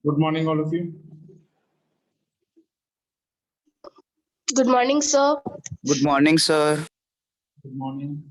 Good morning, all of you. Good morning, sir. Good morning, sir. Good morning.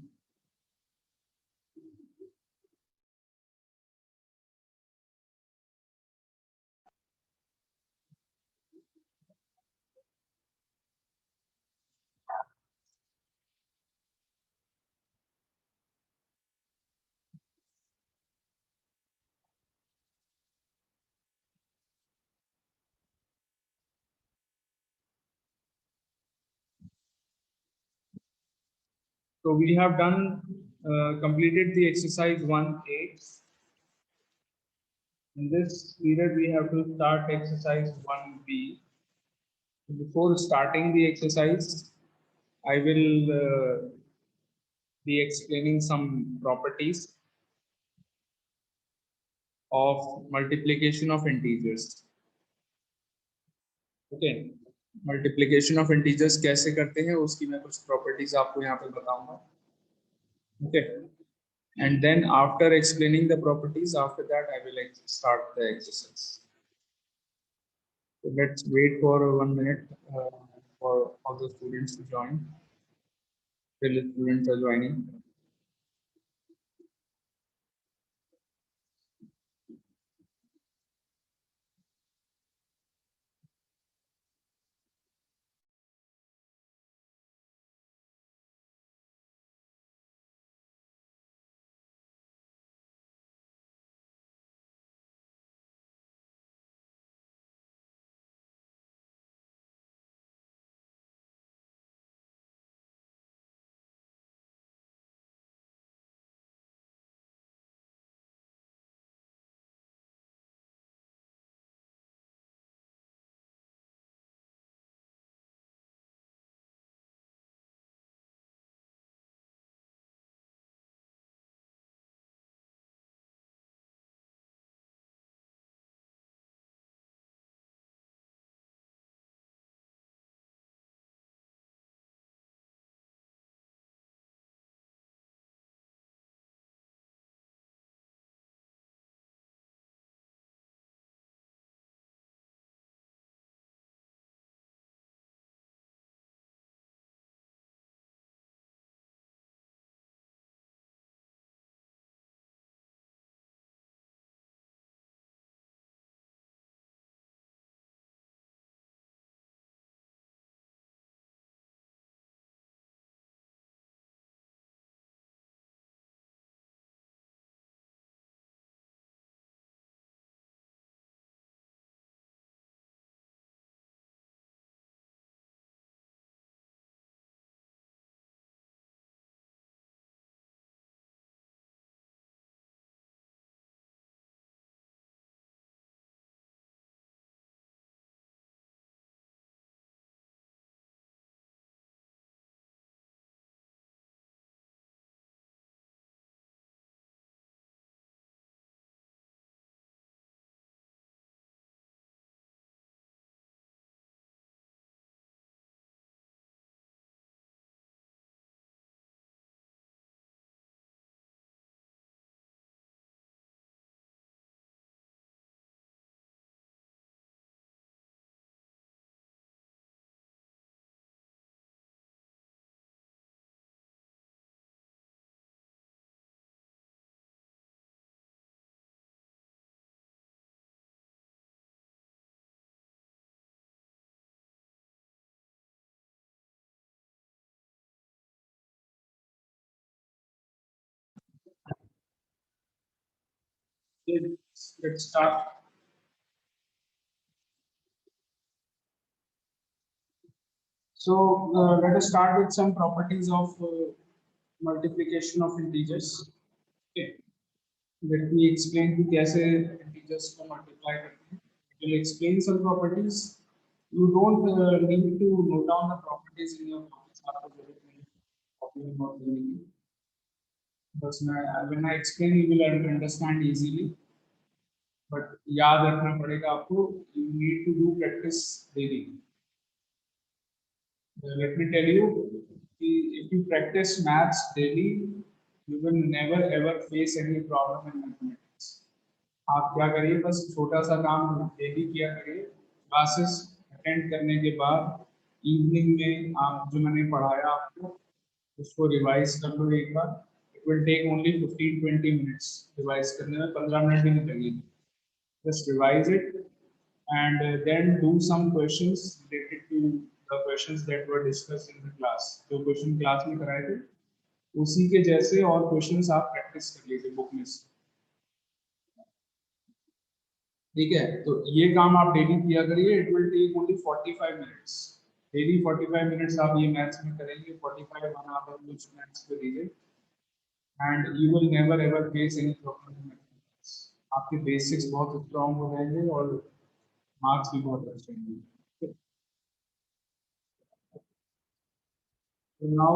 So we have completed the exercise 1A. In this period, we have to start exercise 1B. Before starting the exercise, I will be explaining some properties of multiplication of integers. Okay, multiplication of integers कैसे करते हैं उसकी मैं कुछ properties आपको यहाँ पे बताऊंगा. Okay, and then after explaining the properties, after that I will start the exercise. So let's wait for 1 minute for all the students to join. Till the students are joining. Let's start. So let us start with some properties of multiplication of integers. Okay. Let me explain कि कैसे integers को multiply करते हैं. I will explain some properties. You don't need to note down the properties in your copies. आपको जरूरत नहीं copy में note करने की. बस मैं when I explain you will understand easily. But याद रखना पड़ेगा आपको. You need to do practice daily. Let me tell you, if you practice maths daily, you will never ever face any problem in mathematics. आप क्या करिए, बस छोटा सा काम डेली किया करिए। क्लासेस अटेंड करने के बाद इवनिंग में आप जो मैंने पढ़ाया आपको उसको रिवाइज कर लो एक बार। It will take only 15-20 minutes, revise करने में 15 मिनट भी नहीं लगेंगे। Just revise it and then do some questions related to the questions that were discussed in the class. जो क्वेश्चन क्लास में कराए थे उसी के जैसे और क्वेश्चंस आप प्रैक्टिस कर लीजिए बुक में से। ठीक है, तो ये काम आप डेली किया करिए। It will take only 45 minutes. Daily 45 minutes आप ये मैथ्स में करेंगे, 45 1 आवर कुछ मैथ्स को दीजिए and you will never ever face any problem in mathematics. आपके बेसिक्स बहुत स्ट्रांग हो जाएंगे और मार्क्स भी बहुत अच्छे होंगे। So now,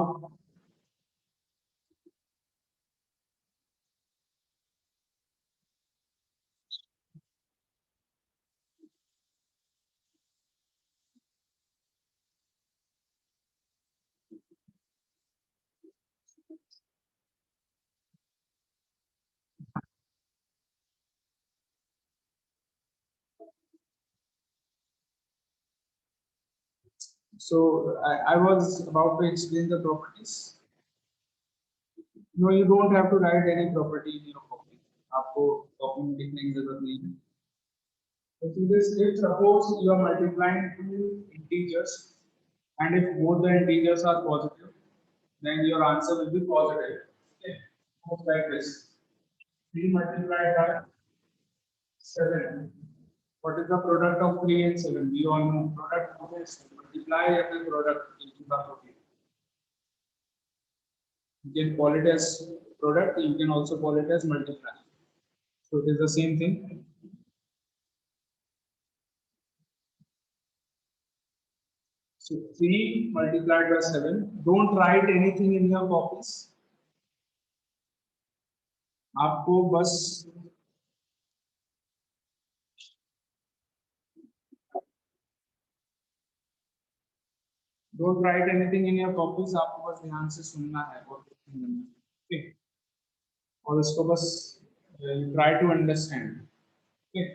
I was about to explain the properties. No, you don't have to write any property in your copy. आपको copy में लिखने की जरूरत नहीं है। So see this, if suppose you are multiplying two integers and if both the integers are positive, then your answer will be positive. Okay, most like this. 3 multiplied by 7. What is the product of 3 and 7? We all know product of this multiply every product into the copy. You can call it as product, you can also call it as multiply. So it is the same thing. So 3 multiplied by 7. Don't write anything in your copies. आपको बस don't write anything in your copies. आपको बस ध्यान से सुनना है और कुछ नहीं करना है। ठीक, और इसको बस try to understand. Okay.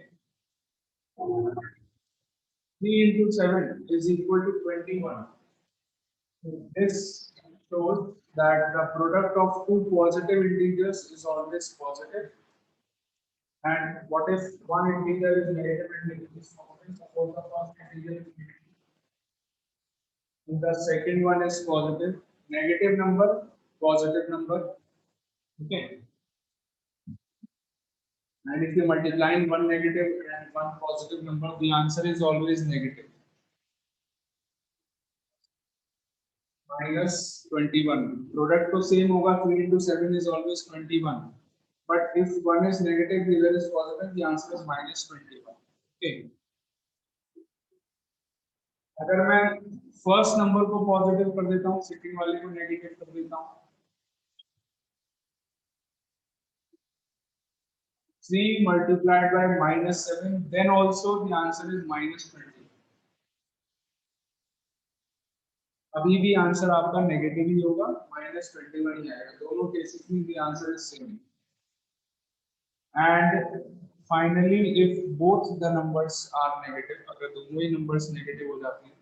3 into 7 is equal to 21. This shows that the product of two positive integers is always positive. And what if one integer is negative and negative is positive? Suppose the first integer is negative, and the second one is positive. Negative number, positive number. Okay. And if you multiplying one negative and one positive number, the answer is always negative. Minus 21. Product तो same होगा, 3 into 7 is always 21. But if one is negative, the other is positive, the answer is minus 21. Okay. अगर मैं first number को positive कर देता हूँ, second वाले को नेगेटिव कर देता हूँ, 3 multiplied by minus 7, then also the answer is minus 20. अभी भी आंसर आपका नेगेटिव ही होगा, minus 21 ही आएगा। दोनों केसेस में the answer is same. And finally, if both the numbers are negative, अगर दोनों ही numbers negative हो जाते हैं,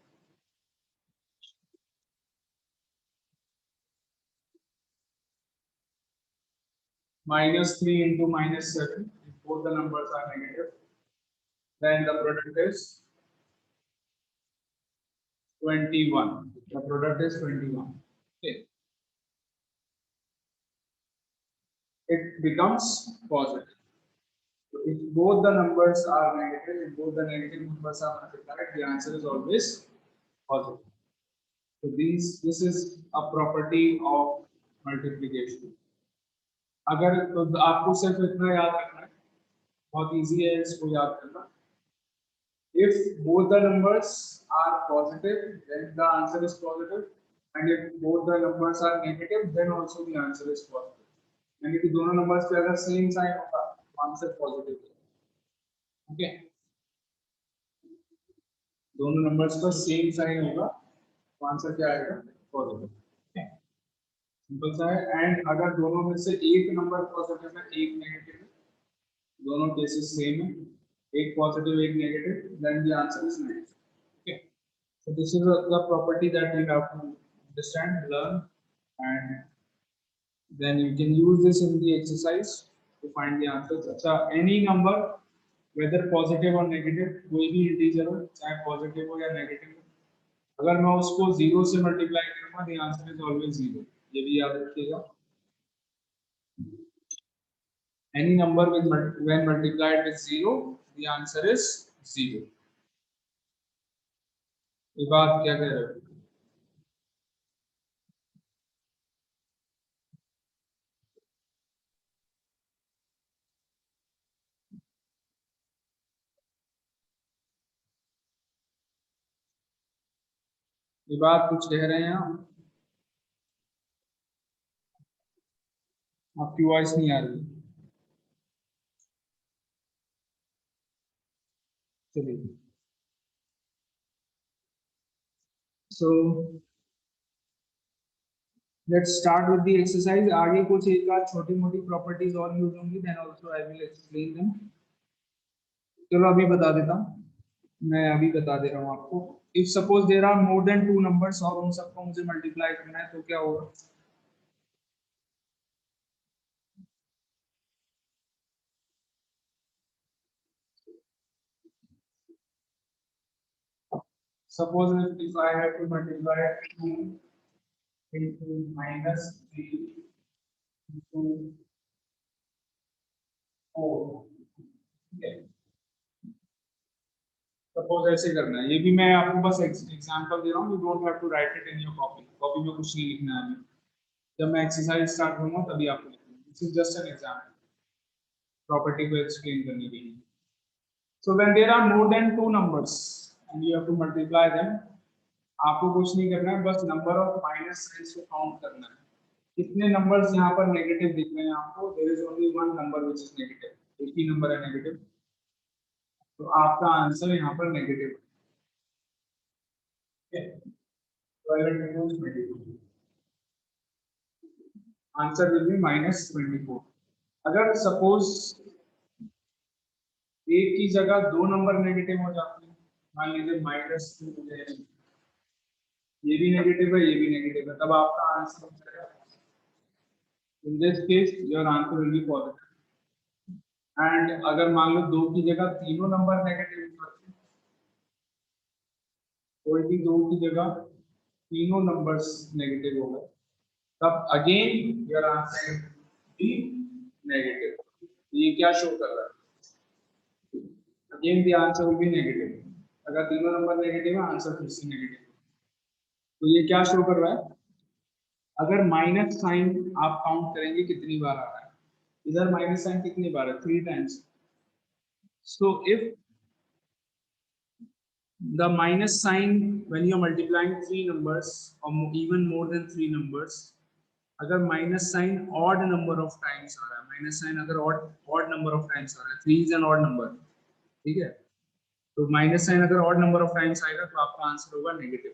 minus 3 into minus 7, if both the numbers are negative, then the product is 21. The product is 21. Okay. It becomes positive. So if both the numbers are negative, if both the negative numbers are multiplied, the answer is always positive. So this is a property of multiplication. अगर तो आपको सिर्फ इतना याद रखना है, बहुत easy है इसको याद करना। If both the numbers are positive, then the answer is positive, and if both the numbers are negative, then also the answer is positive. यानी कि दोनों numbers पे अगर same sign होगा, आंसर पॉजिटिव है। ओके, दोनों numbers पर same sign होगा, तो आंसर क्या आएगा? पॉजिटिव। सिंपल सा है। एंड अगर दोनों में से एक नंबर पॉजिटिव है, एक नेगेटिव है, दोनों केसेस सेम है, एक पॉजिटिव एक negative, then the answer is negative. Okay, so this is the property that you have to understand, learn, and then you can use this in the exercise to find the answers. अच्छा, any number whether positive or negative, कोई भी integer हो, चाहे positive हो या negative हो, अगर मैं उसको जीरो से मल्टीप्लाई करूंगा the answer is always zero. ये भी याद रखिएगा. Any number with when multiplied with zero, the answer is zero. ये बात क्या कह रहे हो? ये बात कुछ कह रहे हैं आप? आपकी वॉइस नहीं आ रही. चलिए. So let's start with the exercise. आगे कुछ एक आध छोटी मोटी प्रॉपर्टीज और यूज होंगी, then also I will explain them. चलो अभी बता देता हूँ, मैं अभी बता दे रहा हूँ आपको. If suppose there are more than two numbers और उन सबको मुझे मल्टीप्लाई करना है तो क्या होगा? Suppose if I have to multiply 2 into minus 3 into 4. Okay. Suppose ऐसे करना है, ये भी मैं आपको बस एग्जांपल दे रहा हूँ. You don't have to write it in your copy. Copy में कुछ नहीं लिखना है हमें. जब मैं एक्सरसाइज स्टार्ट करूंगा तभी आपको लिखना है. This is just an example, property को एक्सप्लेन करने के लिए. So when there are more than two numbers and you have to multiply them, आपको कुछ नहीं करना है, बस नंबर ऑफ माइनस साइंस को काउंट करना है. कितने नंबर्स यहाँ पर नेगेटिव दिख रहे हैं आपको? There is only one number which is negative. एक ही नंबर है नेगेटिव, तो आपका आंसर यहाँ पर नेगेटिव है. 12 into 22. Answer will B -24. अगर सपोज एक की जगह दो नंबर नेगेटिव हो जाते हैं, मान लीजिए -2 है, ये भी नेगेटिव है, ये भी नेगेटिव है, तब आपका आंसर हो जाएगा. In this case your answer will B positive. And अगर मान लो दो की जगह तीनों नंबर नेगेटिव होते हैं, कोई भी दो की जगह तीनों नंबर्स नेगेटिव हो गए, तब again your answer will B negative. ये क्या शो कर रहा है? Again the answer will B negative. अगर तीनों नंबर नेगेटिव है, आंसर फिर से नेगेटिव. तो ये क्या शो कर रहा है? अगर माइनस साइन आप काउंट करेंगे कितनी बार आ रहा है, इधर माइनस साइन कितनी बार है? 3 times. So if the minus sign when you are multiplying three numbers or even more than three numbers, अगर minus sign odd number of times आ रहा है, माइनस साइन अगर ऑड नंबर ऑफ टाइम्स आ रहा है, 3 इज एन ऑड नंबर, ठीक है, तो माइनस साइन अगर ऑड नंबर ऑफ टाइम्स आएगा तो आपका आंसर होगा नेगेटिव.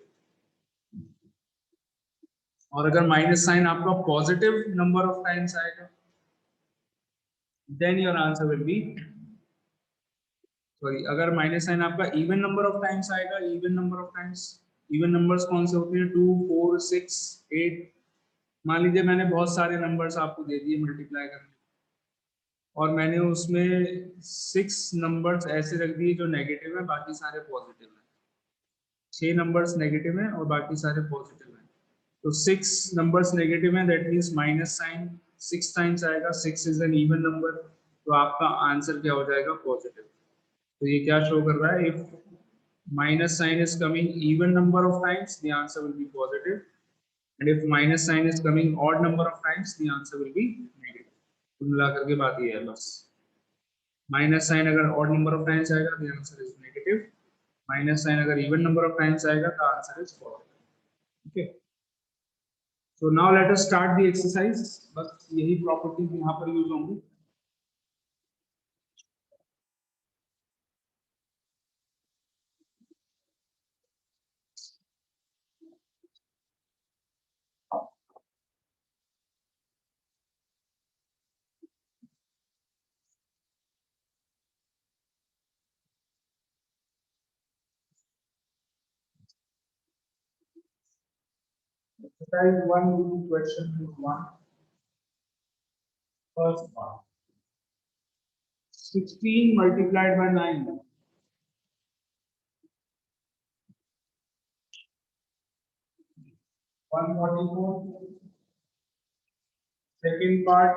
और अगर माइनस साइन आपका पॉजिटिव नंबर ऑफ टाइम्स आएगा, then your answer will be, sorry, अगर माइनस साइन आपका इवन नंबर ऑफ टाइम्स आएगा, even number of times, even numbers कौन से होते हैं? 2 4 6 8. मान लीजिए मैंने बहुत सारे नंबर्स आपको दे दिए मल्टीप्लाई करने, और मैंने उसमें 6 नंबर्स ऐसे रख दिए जो नेगेटिव है, बाकी सारे पॉजिटिव हैं. 6 नंबर्स नेगेटिव हैं और बाकी सारे पॉजिटिव हैं. तो 6 नंबर्स नेगेटिव हैं, that means minus sign 6 times आएगा. 6 इज एन इवन नंबर, तो आपका आंसर क्या हो जाएगा? पॉजिटिव. तो ये क्या शो कर रहा है? If minus sign is coming even number of times, the answer will be positive, and if minus sign is coming odd number of times, the answer will be negative. कुल मिला करके बात ये है बस. माइनस साइन अगर odd number of times आएगा, the answer is negative. Minus sign अगर इवन नंबर ऑफ टाइम्स आएगा, तो answer is positive. Okay, so now let us start the exercise. बस यही प्रॉपर्टीज यहाँ पर यूज होंगी. Exercise 1, question 1. First part. 16 multiplied by 9. 144. Second part.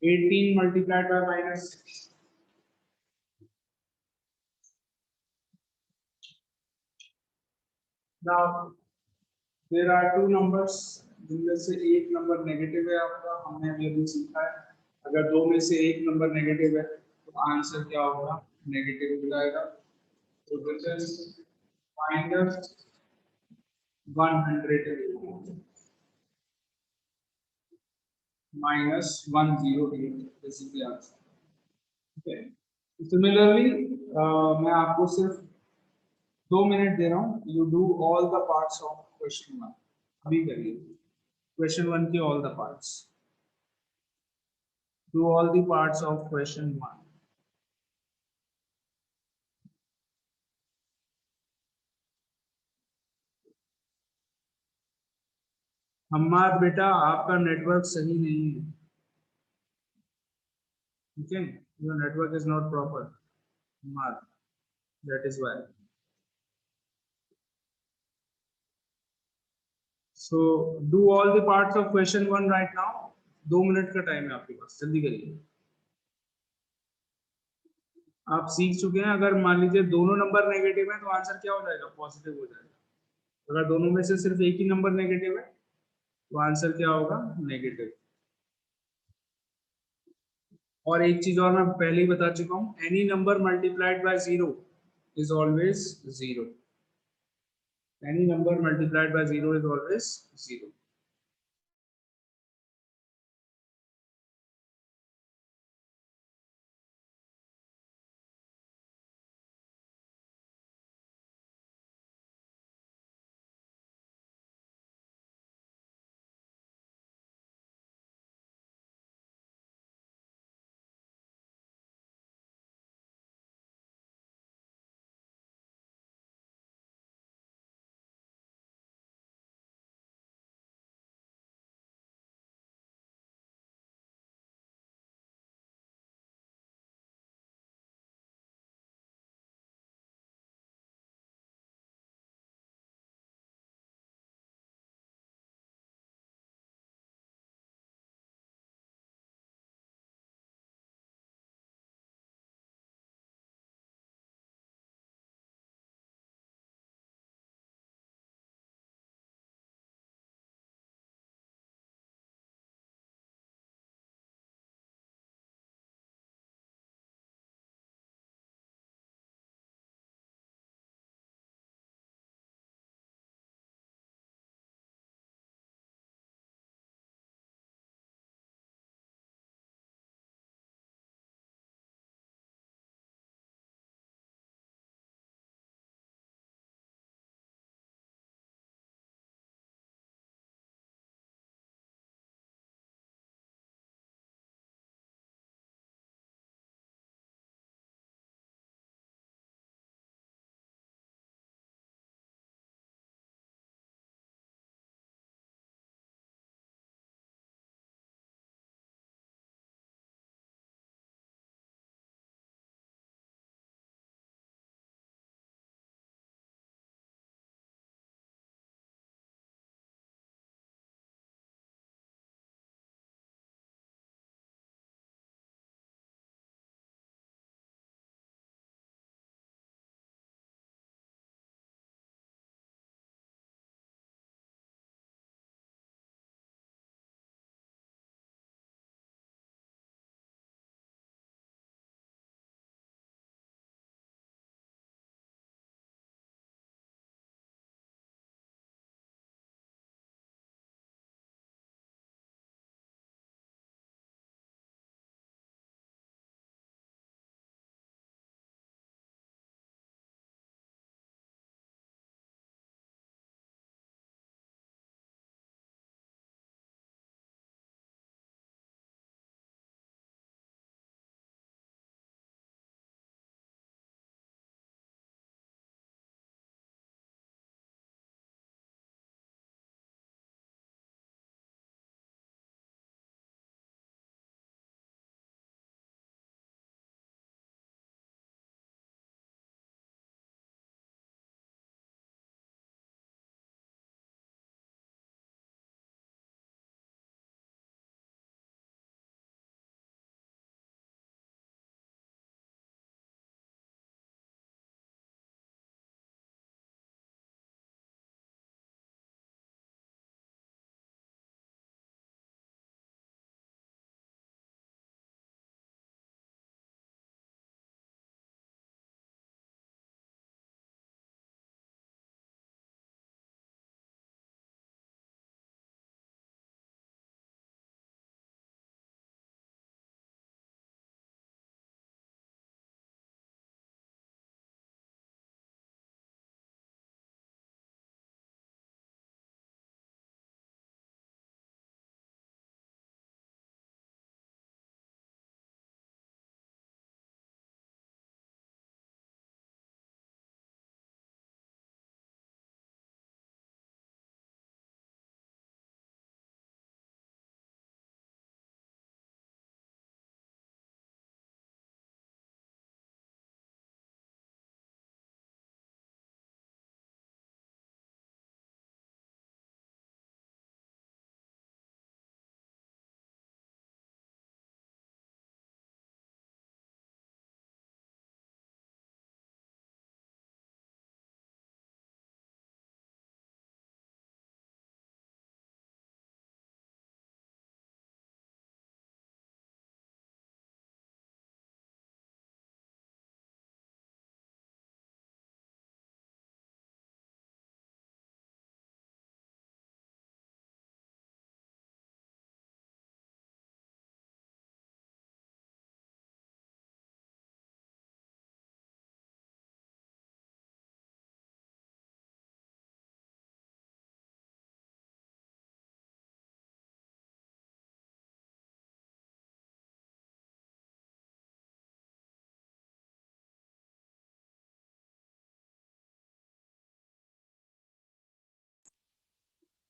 18 multiplied by minus 6. Now, there are two numbers जिनमें से एक नंबर नेगेटिव है आपका, हमने अभी अभी सीखा है. अगर दो में से एक नंबर नेगेटिव है तो आंसर क्या होगा? नेगेटिव हो जाएगा. So this is minus 100 minus 108. This is the answer. Okay. Similarly, मैं आपको सिर्फ 2 मिनट दे रहा हूँ. You do all the parts of question 1. अभी करिए. Question 1 के all the parts. Do all the parts of question 1. हमार बेटा आपका नेटवर्क सही नहीं है. Okay, your network is not proper. Hamaar, that is why. So do all the parts of question 1 right now. 2 minute का time है आपके पास, जल्दी करिए. आप सीख चुके हैं. अगर मान लीजिए दोनों नंबर नेगेटिव है तो आंसर क्या हो जाएगा? पॉजिटिव हो जाएगा. अगर दोनों में से सिर्फ एक ही नंबर नेगेटिव है तो आंसर क्या होगा? नेगेटिव. और एक चीज और मैं पहले ही बता चुका हूं, any number multiplied by 0 is always 0. Any number multiplied by 0 is always 0.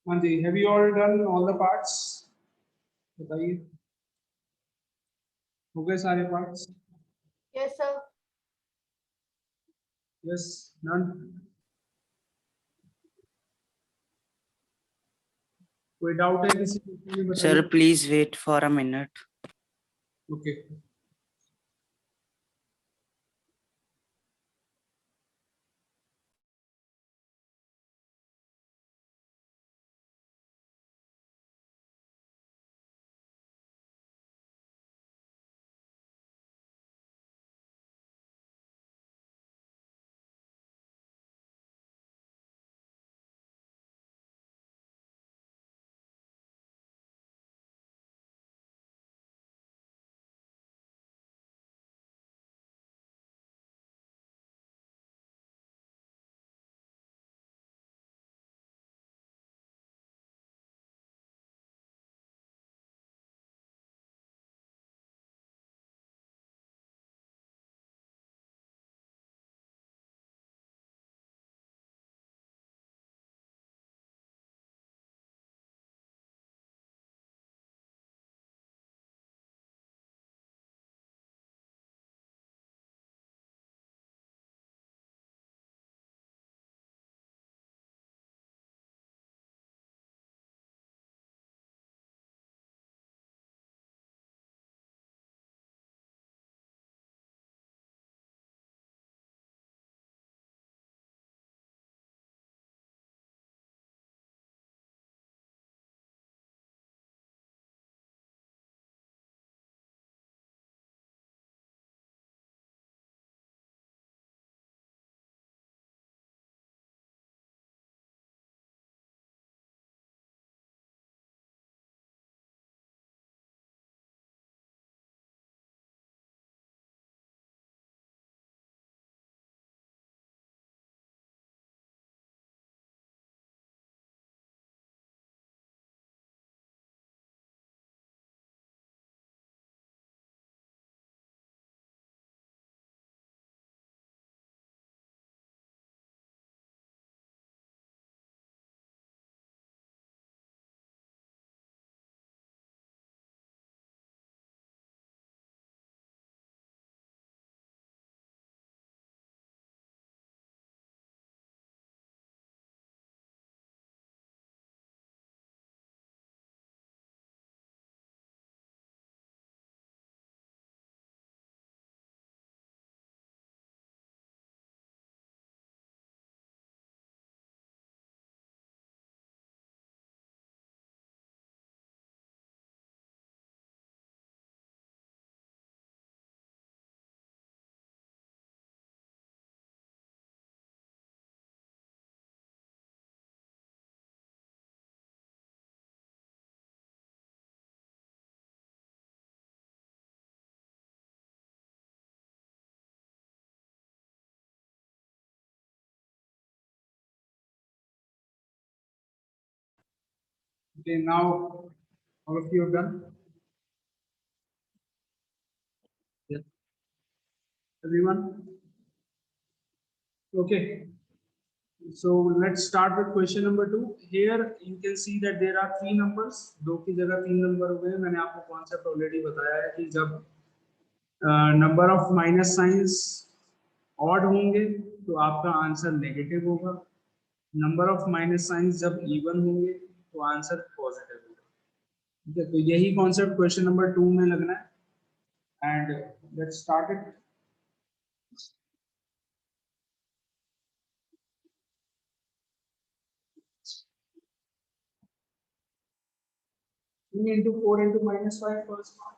हाँ जी, have you all done all the parts? बताइए, हो गए सारे parts? Yes, sir. Yes, none. कोई डाउट है किसी को? बताइए। Sir, please wait for a minute. Okay, okay, now all of you have done? Yes. Everyone? Okay. So let's start with question number 2. Here you can see that there are three numbers. दो की जगह तीन number हो गए. मैंने आपको concept already बताया है कि जब number of minus science odd होंगे तो आपका आंसर नेगेटिव होगा. नंबर ऑफ माइनस साइंस जब इवन होंगे तो आंसर पॉजिटिव होगा. ठीक है, तो यही कॉन्सेप्ट क्वेश्चन नंबर 2 में लगना है. And let's start it. into 4 into minus 5 first part.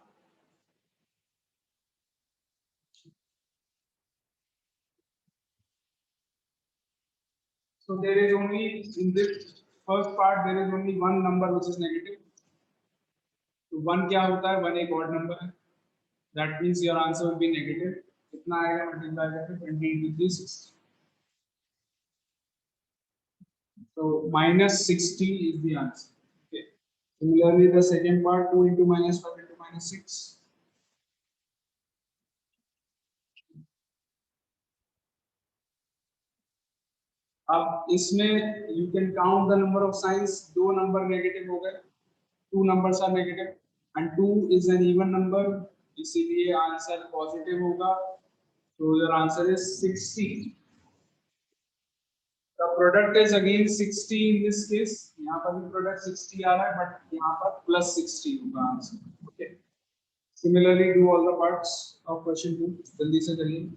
So there is only in this first part there is only one number which is negative. तो वन क्या होता है? वन एक ऑड नंबर है. That means your answer will B negative. कितना आएगा multiply करके? 20 into 360. So minus 60 is the answer. Okay. Similarly, the second part 2 into minus 5 into minus 6. अब इसमें you can count the number of science, 2 number negative हो गए, 2 numbers are negative and 2 is an even number, इसीलिए answer positive होगा. So your answer is 60. The product is again 60 in this case. यहाँ पर भी product 60 आ रहा है, but यहाँ पर plus 60 होगा answer. Okay. Similarly, do all the parts of question 2. जल्दी से करिए.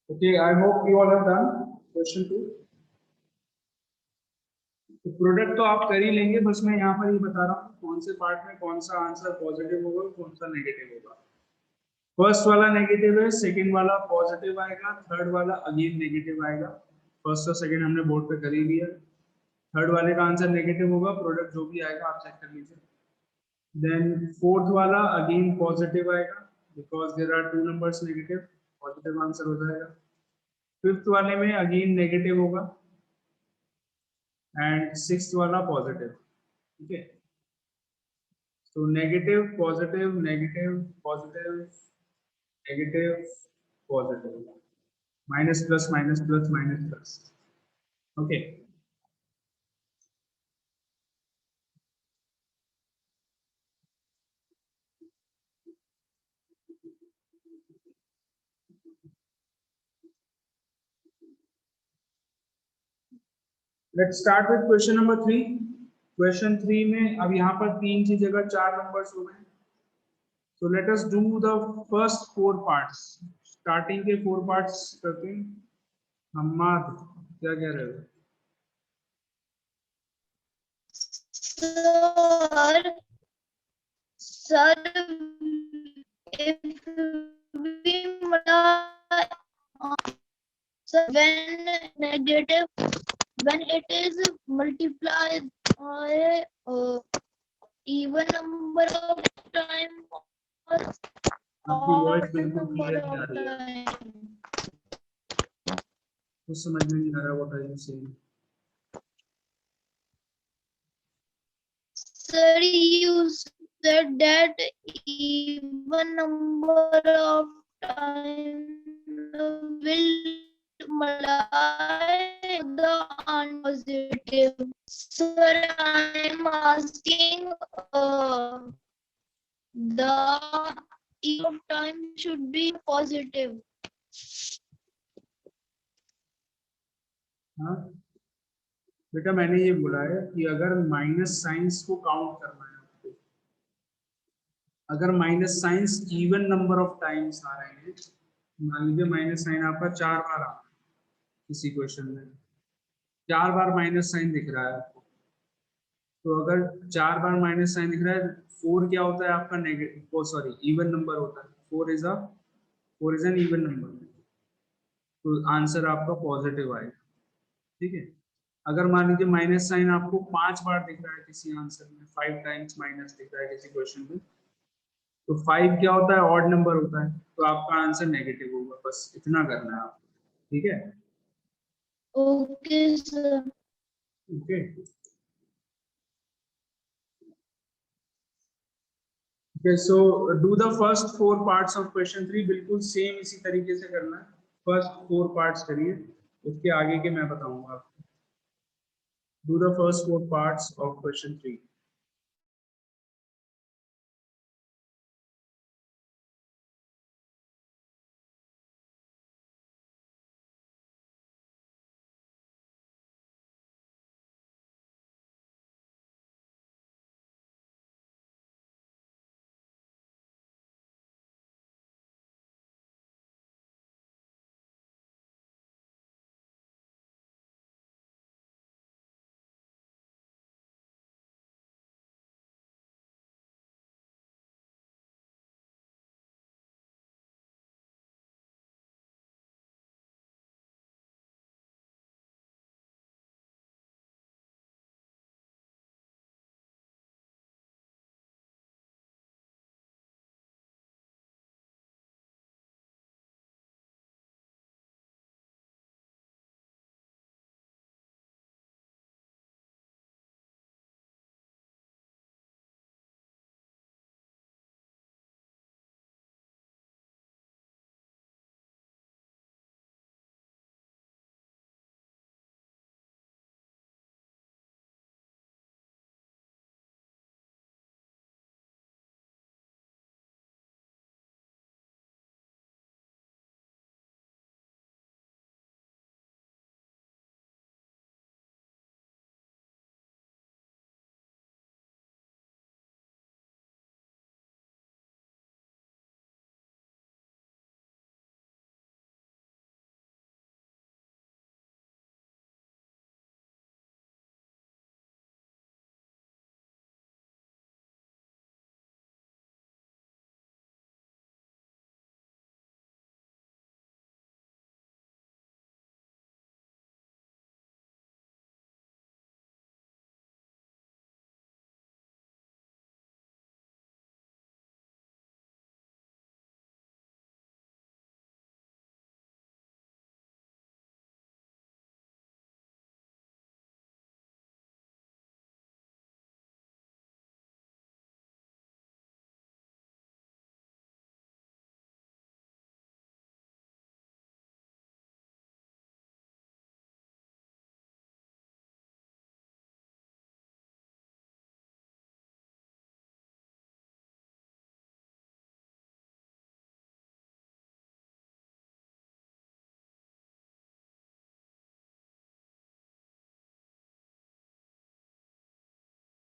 Okay, I hope you all have done question 2. तो प्रोडक्ट तो आप कर ही लेंगे, बस मैं यहाँ पर ये बता रहा हूँ कौन से पार्ट में कौन सा आंसर पॉजिटिव होगा, कौन सा नेगेटिव होगा. फर्स्ट वाला नेगेटिव है, सेकंड वाला पॉजिटिव आएगा, थर्ड वाला अगेन नेगेटिव आएगा. फर्स्ट और सेकंड हमने बोर्ड पे कर ही लिया. थर्ड वाले का आंसर नेगेटिव होगा, प्रोडक्ट जो भी आएगा आप चेक कर लीजिए. देन फोर्थ वाला अगेन पॉजिटिव आएगा because there are 2 numbers negative, positive answer हो जाएगा. फिफ्थ वाले में अगेन नेगेटिव होगा एंड सिक्स्थ वाला पॉजिटिव. ठीक है, तो negative positive negative positive negative positive, minus plus minus plus minus plus. Okay, let's start with question number 3. Question 3 में अब यहाँ पर 3 की जगह 4 नंबर्स हो गए. So let us do the first 4 parts. Starting के 4 parts करते हैं. हम्माद क्या कह रहे हो? Sir, Sir, if we multiply, sir, when it is multiplied by even number of time or आपकी वॉइस odd बिल्कुल number क्लियर नहीं आ of रही है, time. कुछ समझ में नहीं आ रहा what are you saying. Sir, you said that even number of time will multiply the unpositive. Sir, I am asking the E of time should be positive. हाँ बेटा, मैंने ये बोला है कि अगर माइनस साइंस को काउंट करना है आपको, अगर minus signs even number of times आ रहे हैं, मान लीजिए माइनस साइन आपका 4 बार आ रहा है किसी क्वेश्चन में, 4 बार माइनस साइन दिख रहा है आपको, तो अगर 4 बार माइनस साइन दिख रहा है, 4 क्या होता है आपका नेगेटिव, सॉरी इवन नंबर होता है, 4 इज एन इवन नंबर, तो आंसर आपका पॉजिटिव आएगा. ठीक है. अगर मान लीजिए माइनस साइन आपको 5 बार दिख रहा है किसी आंसर में, 5 टाइम्स माइनस दिख रहा है किसी क्वेश्चन में, तो 5 क्या होता है, ऑड नंबर होता है, तो आपका आंसर नेगेटिव होगा. बस इतना करना है आपको. ठीक है. Okay, sir. Okay. Okay, so do the first 4 parts of question 3. बिल्कुल सेम इसी तरीके से करना है. फर्स्ट 4 पार्ट्स करिए, उसके आगे के मैं बताऊंगा आपको. Do the first 4 parts of question 3.